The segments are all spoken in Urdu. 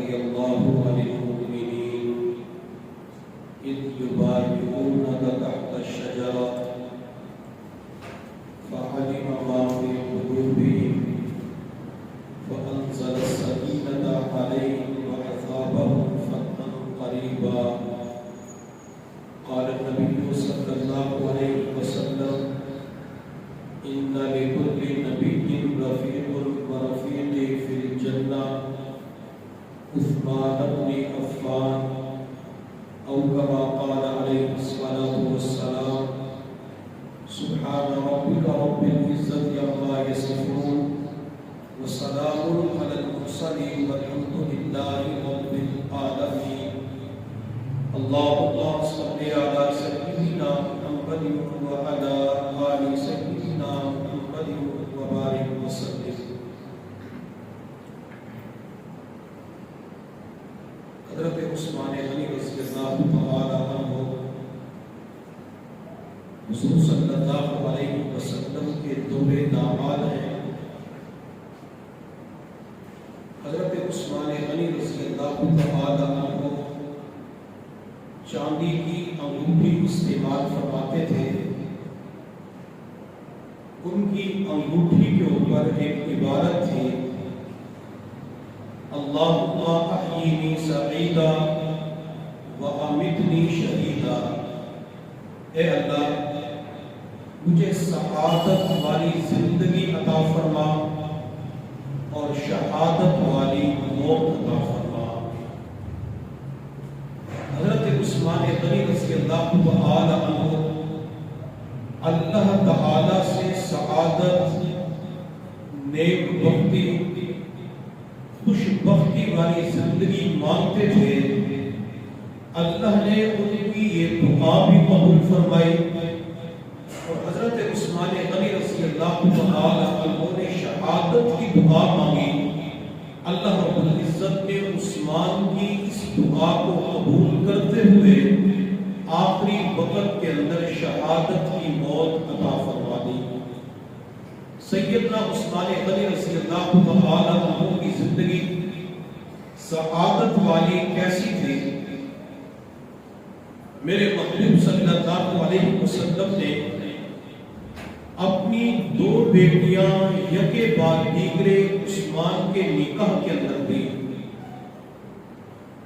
رضي الله عن المؤمنين إذ يبايعونك تحت الشجرة فعلم ما في قلوبهم فأنزل السكينة عليهم وأثابهم فتحا قريبا. قال النبي صلى الله عليه وسلم إن لكل نبي رفيق ورفيقي في الجنة عثمان بن عفان أو كما قال عليه الصلاة والسلام. سبحان ربك رب العزة عما يصفون وسلام على المرسلين والحمد لله رب العالمين. اللهم صل على سيدنا محمد وعلى آل سيدنا محمد وبارك وسلم. حضرت عثمان غنی رضی اللہ تعالی عنہ حضور صلی اللہ علیہ وسلم کے دور داماد ہیں. حضرت عثمان غنی رضی اللہ تعالی عنہ چاندی کی انگوٹھی استعمال فرماتے تھے. ان کی انگوٹھی کے اوپر ایک عبارت تھی اللہم احیینی سعیدا وامتنی شہیدا. اے اللہ مجھے سعادت والی زندگی عطا فرما اور شہادت والی موت عطا فرما. حضرت عثمان غنی رضی اللہ تعالی عنہ اللہ تعالی سے سعادت، نیک بختی، خوش بختی والی زندگی مانگتے تھے. اللہ نے ان کی یہ دعا بھی قبول فرمائی اور حضرت عثمان غنی رضی اللہ تعالی عنہ نے شہادت کی دعا مانگی. اللہ رب العزت نے عثمان کی اس دعا کو قبول کرتے ہوئے آخری وقت کے اندر شہادت کی موت عطا فرما دی. سیدنا عثمان غنی رضی اللہ تعالی عنہ کی زندگی سعادت والی کیسی تھی؟ میرے محبوب صلی اللہ علیہ وسلم نے اپنی دو بیٹیاں یکے بعد دیگرے عثمان کے نکاح کے اندر دی.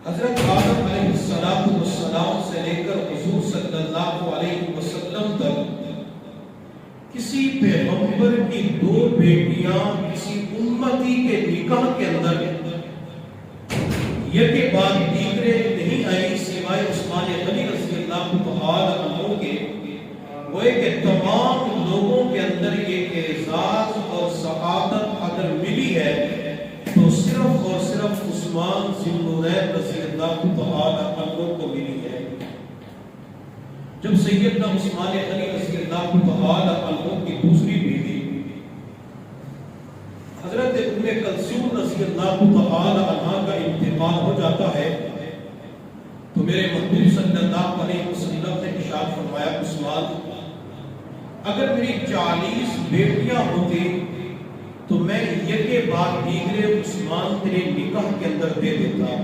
حضرت آدم علیہ السلام سے لے کر حضور صلی اللہ علیہ وسلم تک کسی پیغمبر کی دو بیٹیاں کسی امتی کے نکاح کے اندر یکے بعد دیگرے نہیں آئی سوائے عثمان غنی رضی اللہ تعالی عنہ کے. وہ کہ تمام لوگوں کے اندر یہ اعزاز اور سعادت اگر ملی ہے تو صرف اور صرف عثمان ذی النورین رضی اللہ تعالی عنہ کو ملی ہے. جب سیدنا عثمان غنی رضی اللہ تعالی عنہ کی دوسری بیوی حضرت ام کلثوم رضی اللہ تعالی عنہ کا انتقال ہو جاتا ہے تو میرے محبوب صلی اللہ علیہ وسلم نے ارشاد فرمایا عثمان اگر میری 40 بیٹیاں ہوتی تو میں یکے بعد دیگرے عثمان تیرے نکاح کے اندر دے دیتا.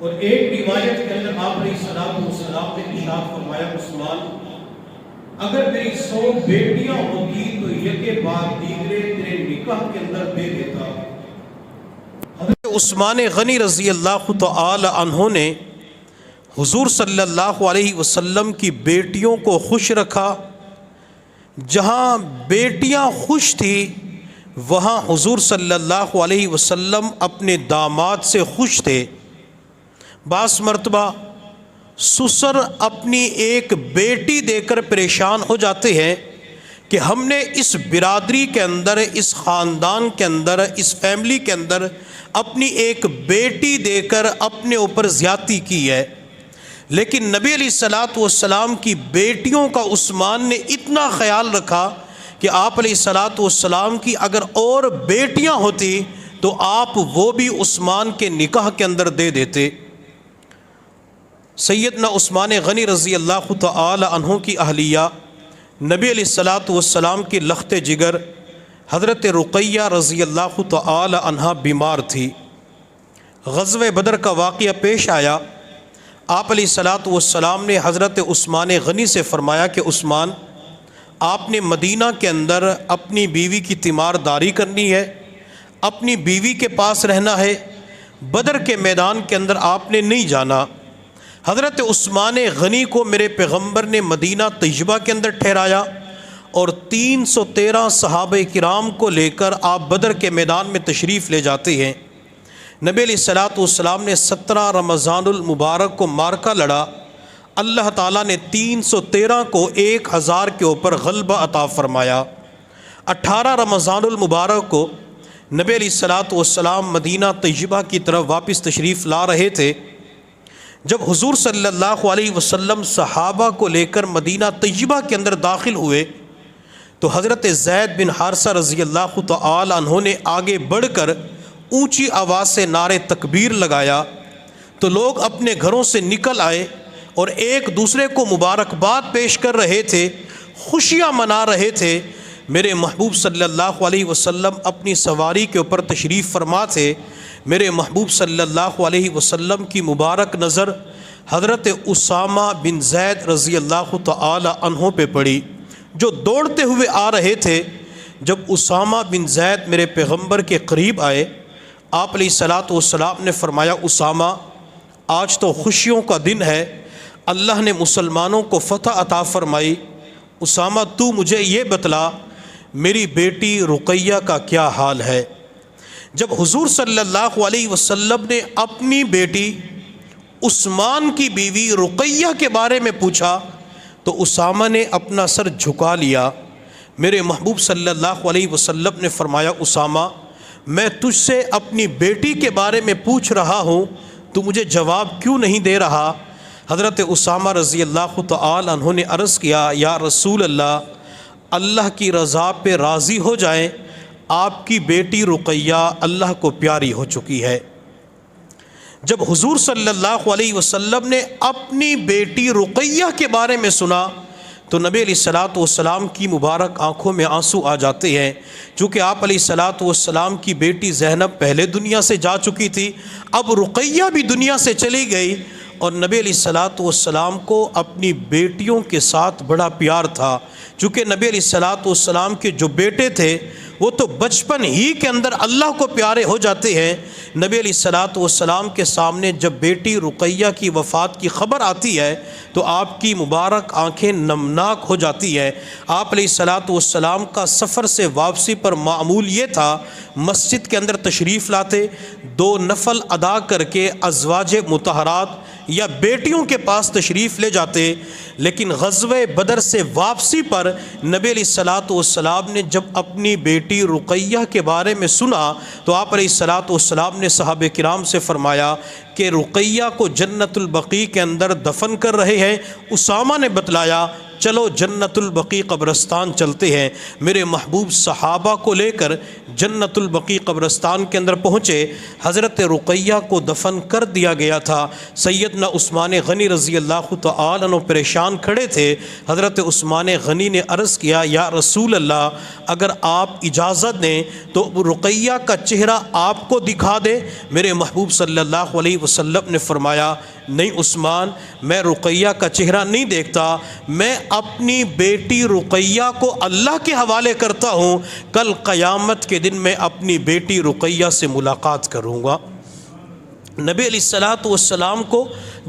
اور ایک روایت کے اندر آپ علیہ السلام نے ارشاد فرمایا عثمان اگر میری 100 بیٹیاں ہوتی تو یکے بعد دیگرے تیرے نکاح کے اندر دے دیتا. حضرت عثمان غنی رضی اللہ تعالی عنہ نے حضور صلی اللہ علیہ وسلم کی بیٹیوں کو خوش رکھا. جہاں بیٹیاں خوش تھی وہاں حضور صلی اللہ علیہ وسلم اپنے داماد سے خوش تھے. بعض مرتبہ سسر اپنی ایک بیٹی دے کر پریشان ہو جاتے ہیں کہ ہم نے اس برادری کے اندر، اس خاندان کے اندر، اس فیملی کے اندر اپنی ایک بیٹی دے کر اپنے اوپر زیادتی کی ہے. لیکن نبی علیہ السلام کی بیٹیوں کا عثمان نے اتنا خیال رکھا کہ آپ علیہ السلام کی اگر اور بیٹیاں ہوتی تو آپ وہ بھی عثمان کے نکاح کے اندر دے دیتے. سیدنا عثمان غنی رضی اللہ تعالی عنہ کی اہلیہ نبی علیہ السلام کی لخت جگر حضرت رقیہ رضی اللہ تعالی عنہ بیمار تھی. غزوہ بدر کا واقعہ پیش آیا، آپ علیہ الصلاۃ والسلام نے حضرت عثمان غنی سے فرمایا کہ عثمان، آپ نے مدینہ کے اندر اپنی بیوی کی تیمارداری کرنی ہے، اپنی بیوی کے پاس رہنا ہے، بدر کے میدان کے اندر آپ نے نہیں جانا۔ حضرت عثمان غنی کو میرے پیغمبر نے مدینہ طیبہ کے اندر ٹھہرایا اور 313 صحابہ کرام کو لے کر آپ بدر کے میدان میں تشریف لے جاتے ہیں۔ نبی علیہ الصلاۃ والسلام نے 17 رمضان المبارک کو معرکہ لڑا، اللہ تعالیٰ نے 313 کو 1000 کے اوپر غلبہ عطا فرمایا۔ 18 رمضان المبارک کو نبی علیہ الصلاۃ والسلام مدینہ طیبہ کی طرف واپس تشریف لا رہے تھے۔ جب حضور صلی اللہ علیہ وسلم صحابہ کو لے کر مدینہ طیبہ کے اندر داخل ہوئے تو حضرت زید بن حارثہ رضی اللہ تعالی عنہ نے آگے بڑھ کر اونچی آواز سے نعرے تکبیر لگایا تو لوگ اپنے گھروں سے نکل آئے اور ایک دوسرے کو مبارکباد پیش کر رہے تھے، خوشیاں منا رہے تھے۔ میرے محبوب صلی اللہ علیہ وسلم اپنی سواری کے اوپر تشریف فرما تھے۔ میرے محبوب صلی اللہ علیہ وسلم کی مبارک نظر حضرت اسامہ بن زید رضی اللہ تعالی عنہ پہ پڑی جو دوڑتے ہوئے آ رہے تھے۔ جب اسامہ بن زید میرے پیغمبر کے قریب آئے، آپ علیہ الصلاۃ والسلام نے فرمایا، اسامہ، آج تو خوشیوں کا دن ہے، اللہ نے مسلمانوں کو فتح عطا فرمائی۔ اسامہ، تو مجھے یہ بتلا میری بیٹی رقیہ کا کیا حال ہے؟ جب حضور صلی اللہ علیہ وسلم نے اپنی بیٹی عثمان کی بیوی رقیہ کے بارے میں پوچھا تو اسامہ نے اپنا سر جھکا لیا۔ میرے محبوب صلی اللہ علیہ وسلم نے فرمایا، اسامہ، میں تجھ سے اپنی بیٹی کے بارے میں پوچھ رہا ہوں، تو مجھے جواب کیوں نہیں دے رہا؟ حضرت اسامہ رضی اللہ تعالی عنہ نے عرض کیا، یا رسول اللہ، اللہ کی رضا پہ راضی ہو جائیں، آپ کی بیٹی رقیہ اللہ کو پیاری ہو چکی ہے۔ جب حضور صلی اللہ علیہ وسلم نے اپنی بیٹی رقیہ کے بارے میں سنا تو نبی علیہ الصلاۃ والسلام کی مبارک آنکھوں میں آنسو آ جاتے ہیں، چونکہ آپ علیہ الصلاۃ والسلام کی بیٹی زینب پہلے دنیا سے جا چکی تھی، اب رقیہ بھی دنیا سے چلی گئی، اور نبی علیہ الصلاۃ والسلام کو اپنی بیٹیوں کے ساتھ بڑا پیار تھا، چونکہ نبی علیہ الصلاۃ والسلام کے جو بیٹے تھے وہ تو بچپن ہی کے اندر اللہ کو پیارے ہو جاتے ہیں۔ نبی علیہ الصلاۃ والسلام کے سامنے جب بیٹی رقیہ کی وفات کی خبر آتی ہے تو آپ کی مبارک آنکھیں نمناک ہو جاتی ہیں۔ آپ علیہ الصلاۃ والسلام کا سفر سے واپسی پر معمول یہ تھا، مسجد کے اندر تشریف لاتے، 2 نفل ادا کر کے ازواج مطہرات یا بیٹیوں کے پاس تشریف لے جاتے، لیکن غزوہ بدر سے واپسی پر نبی علیہ الصلاۃ والسلام نے جب اپنی بیٹی رقیہ کے بارے میں سنا تو آپ علیہ الصلاۃ والسلام نے صحابہ کرام سے فرمایا کہ رقیہ کو جنت البقیع کے اندر دفن کر رہے ہیں۔ اسامہ نے بتلایا، چلو جنت البقیع قبرستان چلتے ہیں۔ میرے محبوب صحابہ کو لے کر جنت البقیع قبرستان کے اندر پہنچے۔ حضرت رقیہ کو دفن کر دیا گیا تھا۔ سیدنا عثمان غنی رضی اللہ تعالی عنہ پریشان کھڑے تھے۔ حضرت عثمان غنی نے عرض کیا، یا رسول اللہ، اگر آپ اجازت دیں تو رقیہ کا چہرہ آپ کو دکھا دیں۔ میرے محبوب صلی اللہ علیہ وسلم نے فرمایا، نہیں عثمان، میں رقیہ کا چہرہ نہیں دیکھتا، میں اپنی بیٹی رقیہ کو اللہ کے حوالے کرتا ہوں، کل قیامت کے دن میں اپنی بیٹی رقیہ سے ملاقات کروں گا۔ نبی علیہ الصلاۃ والسلام کو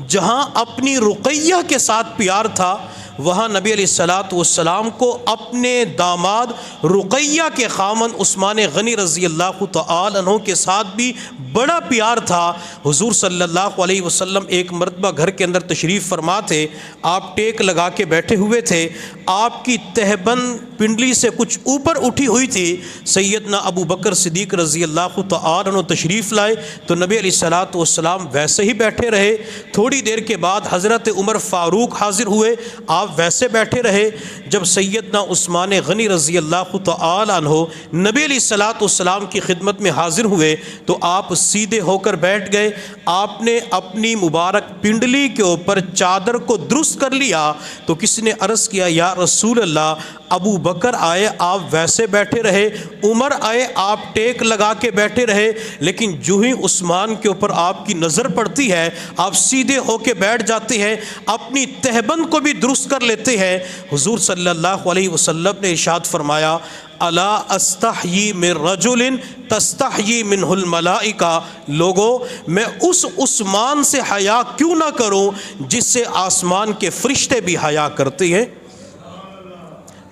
جہاں اپنی رقیہ کے ساتھ پیار تھا، وہاں نبی علیہ الصلاۃ والسلام کو اپنے داماد رقیہ کے خامن عثمان غنی رضی اللہ تعالی عنہ کے ساتھ بھی بڑا پیار تھا۔ حضور صلی اللہ علیہ وسلم ایک مرتبہ گھر کے اندر تشریف فرما تھے، آپ ٹیک لگا کے بیٹھے ہوئے تھے، آپ کی تہبند پنڈلی سے کچھ اوپر اٹھی ہوئی تھی۔ سیدنا ابو بکر صدیق رضی اللہ تعالی عنہ تشریف لائے تو نبی علیہ الصلاۃ والسلام ویسے ہی بیٹھے رہے۔ تھوڑی دیر کے بعد حضرت عمر فاروق حاضر ہوئے، آپ آپ ویسے بیٹھے رہے جب سیدنا عثمان غنی رضی اللہ تعالی عنہ نبی علیہ الصلوۃ والسلام کی خدمت میں حاضر ہوئے تو آپ سیدھے ہو کر بیٹھ گئے. آپ نے اپنی مبارک پنڈلی کے اوپر چادر کو درست کر لیا تو کسی نے عرض کیا یا رسول اللہ ابو بکر آئے آپ ویسے بیٹھے رہے, عمر آئے آپ ٹیک لگا کے بیٹھے رہے, لیکن جو ہی عثمان کے اوپر آپ کی نظر پڑتی ہے آپ سیدھے ہو کے بیٹھ جاتے ہیں, اپنی تہبند کو بھی درست کر لیتے ہیں. حضور صلی اللہ علیہ وسلم نے ارشاد فرمایا الا استحیی من رجل تستحیی منہ الملائکہ, لوگو میں اس عثمان سے حیا کیوں نہ کروں جس سے آسمان کے فرشتے بھی حیا کرتے ہیں.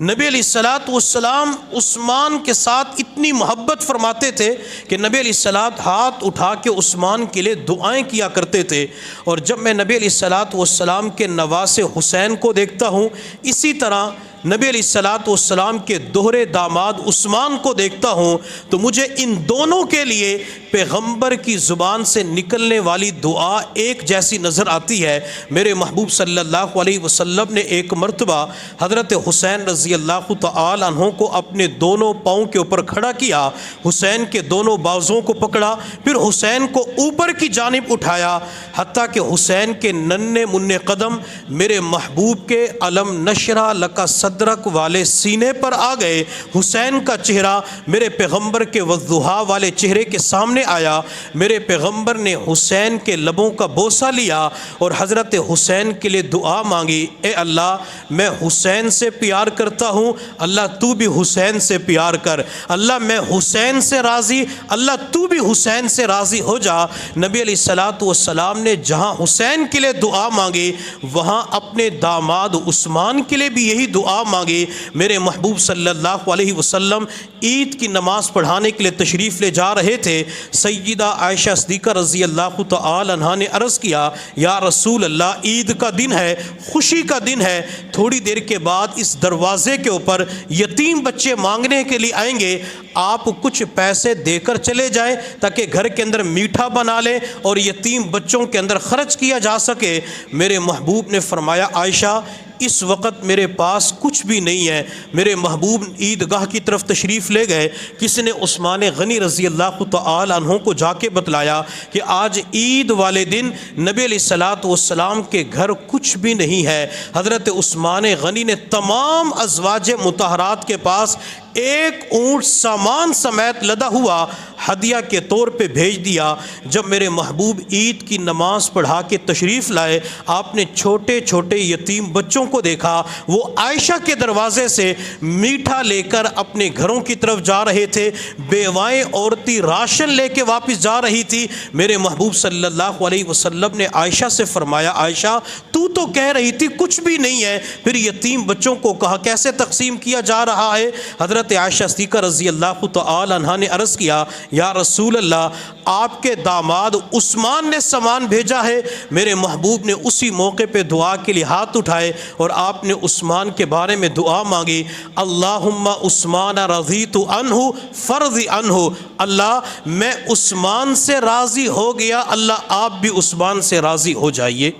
نبی علیہ الصلوۃ والسلام عثمان کے ساتھ اتنی محبت فرماتے تھے کہ نبی علیہ الصلوۃ ہاتھ اٹھا کے عثمان کے لیے دعائیں کیا کرتے تھے. اور جب میں نبی علیہ الصلوۃ والسلام کے نواسے حسین کو دیکھتا ہوں, اسی طرح نبی علیہ الصلوۃ والسلام کے دوہرے داماد عثمان کو دیکھتا ہوں, تو مجھے ان دونوں کے لیے پیغمبر کی زبان سے نکلنے والی دعا ایک جیسی نظر آتی ہے. میرے محبوب صلی اللہ علیہ وسلم نے ایک مرتبہ حضرت حسین رضی اللہ تعالی عنہ کو اپنے دونوں پاؤں کے اوپر کھڑا کیا, حسین کے دونوں بازوں کو پکڑا, پھر حسین کو اوپر کی جانب اٹھایا حتیٰ کہ حسین کے ننھے منھے قدم میرے محبوب کے علم نشرہ لک صدرک والے سینے پر آ گئے. حسین کا چہرہ میرے پیغمبر کے والضحیٰ والے چہرے کے سامنے آیا. میرے پیغمبر نے حسین کے لبوں کا بوسہ لیا اور حضرت حسین کے لیے دعا مانگی, اے اللہ میں حسین سے پیار کرتا ہوں, اللہ تو بھی حسین سے پیار کر, اللہ میں حسین سے راضی, اللہ تو بھی حسین سے راضی ہو جا. نبی علیہ الصلوۃ والسلام نے جہاں حسین کے لیے دعا مانگی وہاں اپنے داماد عثمان کے لیے بھی یہی دعا مانگی. میرے محبوب صلی اللہ علیہ وسلم عید کی نماز پڑھانے کے لیے تشریف لے جا رہے تھے. سیدہ عائشہ صدیقہ رضی اللہ تعالی عنہا نے عرض کیا یا رسول اللہ عید کا دن ہے, خوشی کا دن ہے, تھوڑی دیر کے بعد اس دروازے کے اوپر یتیم بچے مانگنے کے لیے آئیں گے, آپ کچھ پیسے دے کر چلے جائیں تاکہ گھر کے اندر میٹھا بنا لیں اور یتیم بچوں کے اندر خرچ کیا جا سکے. میرے محبوب نے فرمایا عائشہ اس وقت میرے پاس کچھ بھی نہیں ہے. میرے محبوب عیدگاہ کی طرف تشریف لے گئے. کسی نے عثمان غنی رضی اللہ تعالی عنہ کو جا کے بتلایا کہ آج عید والے دن نبی علیہ الصلوۃ والسلام کے گھر کچھ بھی نہیں ہے. حضرت عثمان غنی نے تمام ازواج مطہرات کے پاس ایک اونٹ سامان سمیت لدا ہوا ہدیہ کے طور پہ بھیج دیا. جب میرے محبوب عید کی نماز پڑھا کے تشریف لائے آپ نے چھوٹے چھوٹے یتیم بچوں کو دیکھا, وہ عائشہ کے دروازے سے میٹھا لے کر اپنے گھروں کی طرف جا رہے تھے, بیوائیں عورتیں راشن لے کے واپس جا رہی تھی. میرے محبوب صلی اللہ علیہ وسلم نے عائشہ سے فرمایا عائشہ تو کہہ رہی تھی کچھ بھی نہیں ہے, پھر یتیم بچوں کو کہا کیسے تقسیم کیا جا رہا ہے. حضرت عائشہ صدیقہ رضی اللہ تعالی عنہا نے عرض کیا یا رسول اللہ آپ کے داماد عثمان نے سامان بھیجا ہے. میرے محبوب نے اسی موقع پہ دعا کے لیے ہاتھ اٹھائے اور آپ نے عثمان کے بارے میں دعا مانگی, اللہم عثمان رضیت عنہ فرض عنہ, اللہ میں عثمان سے راضی ہو گیا, اللہ آپ بھی عثمان سے راضی ہو جائیے.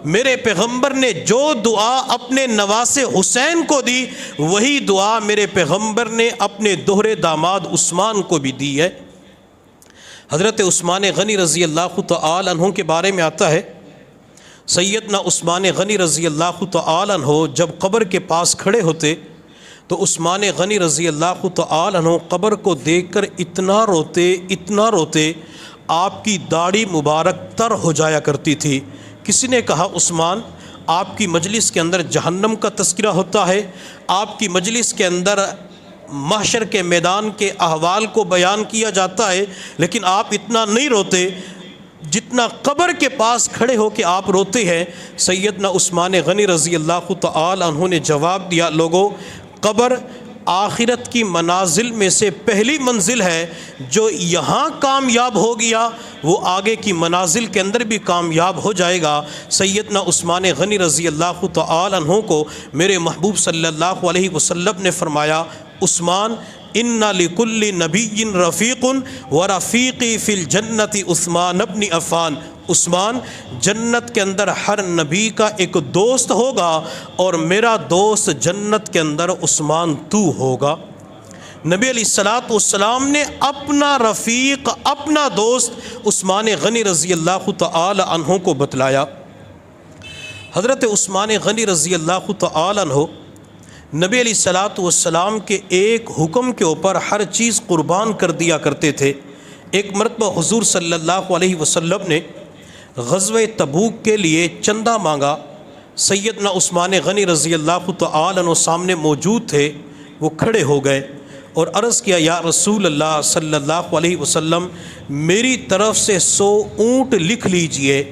میرے پیغمبر نے جو دعا اپنے نواسے حسین کو دی وہی دعا میرے پیغمبر نے اپنے دوہرے داماد عثمان کو بھی دی ہے. حضرت عثمان غنی رضی اللہ تعالی عنہ کے بارے میں آتا ہے سیدنا عثمان غنی رضی اللہ تعالی عنہ جب قبر کے پاس کھڑے ہوتے تو عثمان غنی رضی اللہ تعالی عنہ قبر کو دیکھ کر اتنا روتے آپ کی داڑھی مبارک تر ہو جایا کرتی تھی. کسی نے کہا عثمان آپ کی مجلس کے اندر جہنم کا تذکرہ ہوتا ہے, آپ کی مجلس کے اندر محشر کے میدان کے احوال کو بیان کیا جاتا ہے, لیکن آپ اتنا نہیں روتے جتنا قبر کے پاس کھڑے ہو کے آپ روتے ہیں. سیدنا عثمان غنی رضی اللہ تعالی عنہ نے جواب دیا لوگوں قبر آخرت کی منازل میں سے پہلی منزل ہے, جو یہاں کامیاب ہو گیا وہ آگے کی منازل کے اندر بھی کامیاب ہو جائے گا. سیدنا عثمان غنی رضی اللہ تعالی عنہ کو میرے محبوب صلی اللہ علیہ وسلم نے فرمایا عثمان ان لکل نبی رفیق ورفیقی فی الجنت عثمان ابن عفان, عثمان جنت کے اندر ہر نبی کا ایک دوست ہوگا اور میرا دوست جنت کے اندر عثمان تو ہوگا۔ نبی علیہ الصلوۃ والسلام نے اپنا رفیق، اپنا دوست عثمان غنی رضی اللہ تعالی عنہ کو بتلایا۔ حضرت عثمان غنی رضی اللہ تعالی عنہ نبی علیہ الصلوۃ والسلام کے ایک حکم کے اوپر ہر چیز قربان کر دیا کرتے تھے۔ ایک مرتبہ حضور صلی اللہ علیہ وسلم نے غزوہ تبوک کے لیے چندہ مانگا۔ سیدنا عثمان غنی رضی اللہ تعالی عنہ سامنے موجود تھے، وہ کھڑے ہو گئے اور عرض کیا، یا رسول اللہ صلی اللہ علیہ وسلم میری طرف سے 100 اونٹ لکھ لیجئے۔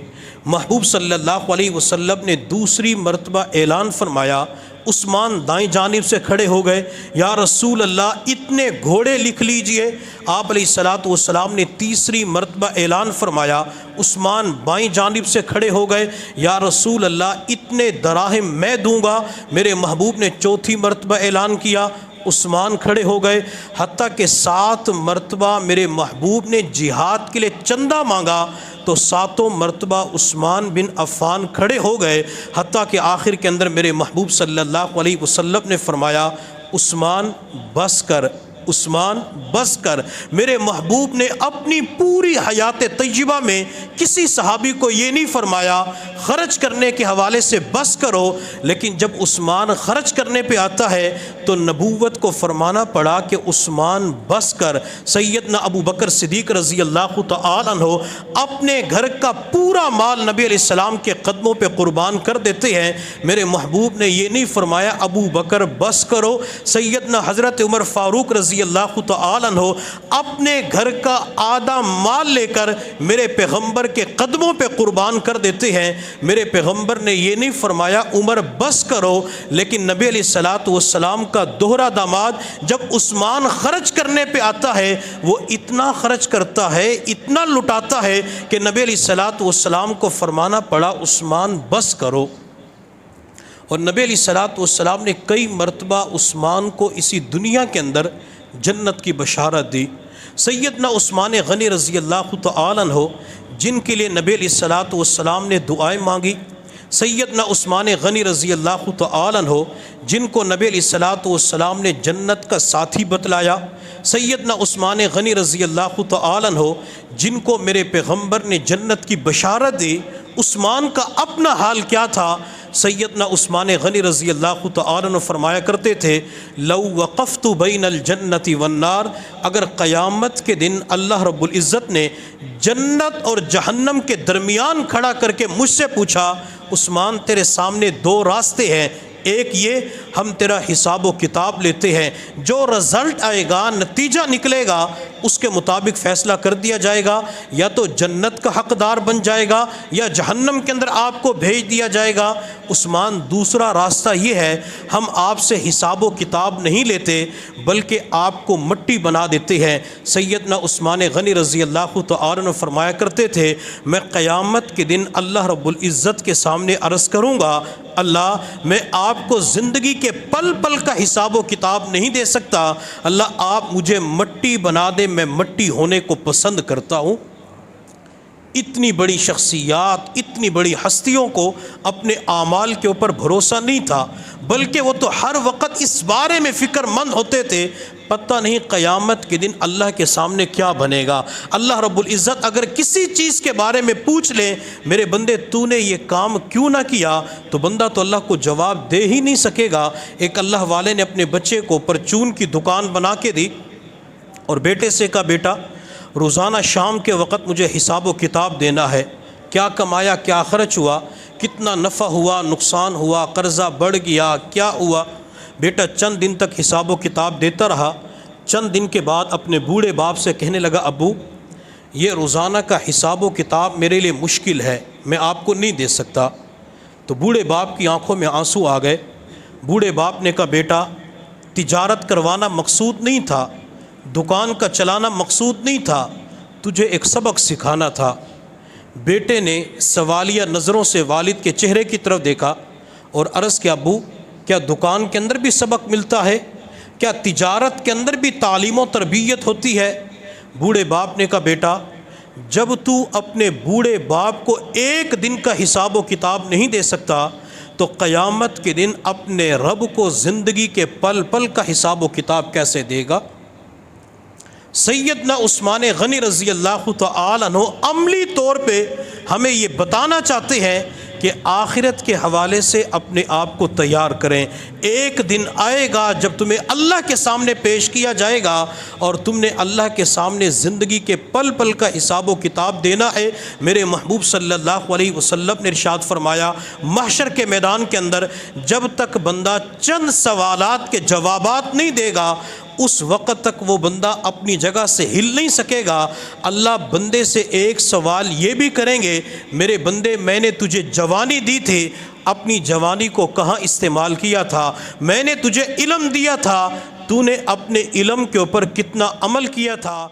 محبوب صلی اللہ علیہ وسلم نے دوسری مرتبہ اعلان فرمایا، عثمان دائیں جانب سے کھڑے ہو گئے، یا رسول اللہ اتنے گھوڑے لکھ لیجئے۔ آپ علیہ الصلوۃ والسلام نے تیسری مرتبہ اعلان فرمایا، عثمان بائیں جانب سے کھڑے ہو گئے، یا رسول اللہ اتنے دراہم میں دوں گا۔ میرے محبوب نے چوتھی مرتبہ اعلان کیا، عثمان کھڑے ہو گئے، حتیٰ کہ 7 مرتبہ میرے محبوب نے جہاد کے لیے چندہ مانگا تو 7 مرتبہ عثمان بن عفان کھڑے ہو گئے، حتیٰ کہ آخر کے اندر میرے محبوب صلی اللہ علیہ وسلم نے فرمایا، عثمان بس کر، عثمان بس کر۔ میرے محبوب نے اپنی پوری حیات طیبہ میں کسی صحابی کو یہ نہیں فرمایا خرچ کرنے کے حوالے سے بس کرو، لیکن جب عثمان خرچ کرنے پہ آتا ہے تو نبوت کو فرمانا پڑا کہ عثمان بس کر۔ سیدنا ابو بکر صدیق رضی اللہ تعالی عنہ اپنے گھر کا پورا مال نبی علیہ السلام کے قدموں پہ قربان کر دیتے ہیں۔ میرے محبوب نے یہ نہیں فرمایا ابو بکر بس کرو۔ سیدنا حضرت عمر فاروق رضی اللہ تعالی عنہ اپنے گھر کا آدھا مال لے کر میرے پیغمبر کے قدموں پہ قربان کر دیتے ہیں۔ میرے پیغمبر نے یہ نہیں فرمایا عمر بس کرو، لیکن نبی علیہ الصلوۃ والسلام کا دوہرا داماد جب عثمان خرچ کرنے پہ آتا ہے وہ اتنا خرچ کرتا ہے، اتنا لٹاتا ہے کہ نبی علیہ الصلوۃ والسلام کو فرمانا پڑا عثمان بس کرو۔ اور نبی علیہ الصلوۃ والسلام نے کئی مرتبہ عثمان کو اسی دنیا کے اندر جنت کی بشارت دی۔ سیدنا عثمان غنی رضی اللہ تعالی عنہ جن کے لیے نبی علیہ الصلوۃ والسلام نے دعائیں مانگی، سیدنا عثمان غنی رضی اللہ تعالی عنہ جن کو نبی علیہ الصلوۃ والسلام نے جنت کا ساتھی بتلایا، سیدنا عثمان غنی رضی اللہ تعالی عنہ جن کو میرے پیغمبر نے جنت کی بشارت دی، عثمان کا اپنا حال کیا تھا؟ سیدنا عثمان غنی رضی اللہ تعالی عنہ فرمایا کرتے تھے، لو وقفت بین الجنت والنار، اگر قیامت کے دن اللہ رب العزت نے جنت اور جہنم کے درمیان کھڑا کر کے مجھ سے پوچھا، عثمان تیرے سامنے 2 راستے ہیں، ایک یہ ہم تیرا حساب و کتاب لیتے ہیں، جو رزلٹ آئے گا، نتیجہ نکلے گا، اس کے مطابق فیصلہ کر دیا جائے گا، یا تو جنت کا حقدار بن جائے گا یا جہنم کے اندر آپ کو بھیج دیا جائے گا۔ عثمان دوسرا راستہ یہ ہے، ہم آپ سے حساب و کتاب نہیں لیتے بلکہ آپ کو مٹی بنا دیتے ہیں۔ سیدنا عثمان غنی رضی اللہ تعالی عنہ فرمایا کرتے تھے، میں قیامت کے دن اللہ رب العزت کے سامنے عرض کروں گا، اللہ میں آپ کو زندگی کے پل پل کا حساب و کتاب نہیں دے سکتا، اللہ آپ مجھے مٹی بنا دے، میں مٹی ہونے کو پسند کرتا ہوں۔ اتنی بڑی شخصیات، اتنی بڑی ہستیوں کو اپنے اعمال کے اوپر بھروسہ نہیں تھا، بلکہ وہ تو ہر وقت اس بارے میں فکر مند ہوتے تھے، پتہ نہیں قیامت کے دن اللہ کے سامنے کیا بنے گا۔ اللہ رب العزت اگر کسی چیز کے بارے میں پوچھ لے، میرے بندے تو نے یہ کام کیوں نہ کیا، تو بندہ تو اللہ کو جواب دے ہی نہیں سکے گا۔ ایک اللہ والے نے اپنے بچے کو پرچون کی دکان بنا کے دی اور بیٹے سے کہا، بیٹا روزانہ شام کے وقت مجھے حساب و کتاب دینا ہے، کیا کمایا، کیا خرچ ہوا، کتنا نفع ہوا، نقصان ہوا، قرضہ بڑھ گیا، کیا ہوا۔ بیٹا چند دن تک حساب و کتاب دیتا رہا، چند دن کے بعد اپنے بوڑھے باپ سے کہنے لگا، ابو یہ روزانہ کا حساب و کتاب میرے لیے مشکل ہے، میں آپ کو نہیں دے سکتا۔ تو بوڑھے باپ کی آنکھوں میں آنسو آ گئے۔ بوڑھے باپ نے کہا، بیٹا تجارت کروانا مقصود نہیں تھا، دکان کا چلانا مقصود نہیں تھا، تجھے ایک سبق سکھانا تھا۔ بیٹے نے سوالیہ نظروں سے والد کے چہرے کی طرف دیکھا اور عرض کیا، ابو کیا دکان کے اندر بھی سبق ملتا ہے؟ کیا تجارت کے اندر بھی تعلیم و تربیت ہوتی ہے؟ بوڑھے باپ نے کہا، بیٹا جب تو اپنے بوڑھے باپ کو ایک دن کا حساب و کتاب نہیں دے سکتا تو قیامت کے دن اپنے رب کو زندگی کے پل پل کا حساب و کتاب کیسے دے گا؟ سیدنا عثمان غنی رضی اللہ تعالی عنہ عملی طور پہ ہمیں یہ بتانا چاہتے ہیں کہ آخرت کے حوالے سے اپنے آپ کو تیار کریں۔ ایک دن آئے گا جب تمہیں اللہ کے سامنے پیش کیا جائے گا اور تم نے اللہ کے سامنے زندگی کے پل پل کا حساب و کتاب دینا ہے۔ میرے محبوب صلی اللہ علیہ وسلم نے ارشاد فرمایا، محشر کے میدان کے اندر جب تک بندہ چند سوالات کے جوابات نہیں دے گا اس وقت تک وہ بندہ اپنی جگہ سے ہل نہیں سکے گا۔ اللہ بندے سے ایک سوال یہ بھی کریں گے، میرے بندے میں نے تجھے جوانی دی تھی، اپنی جوانی کو کہاں استعمال کیا تھا؟ میں نے تجھے علم دیا تھا، تو نے اپنے علم کے اوپر کتنا عمل کیا تھا؟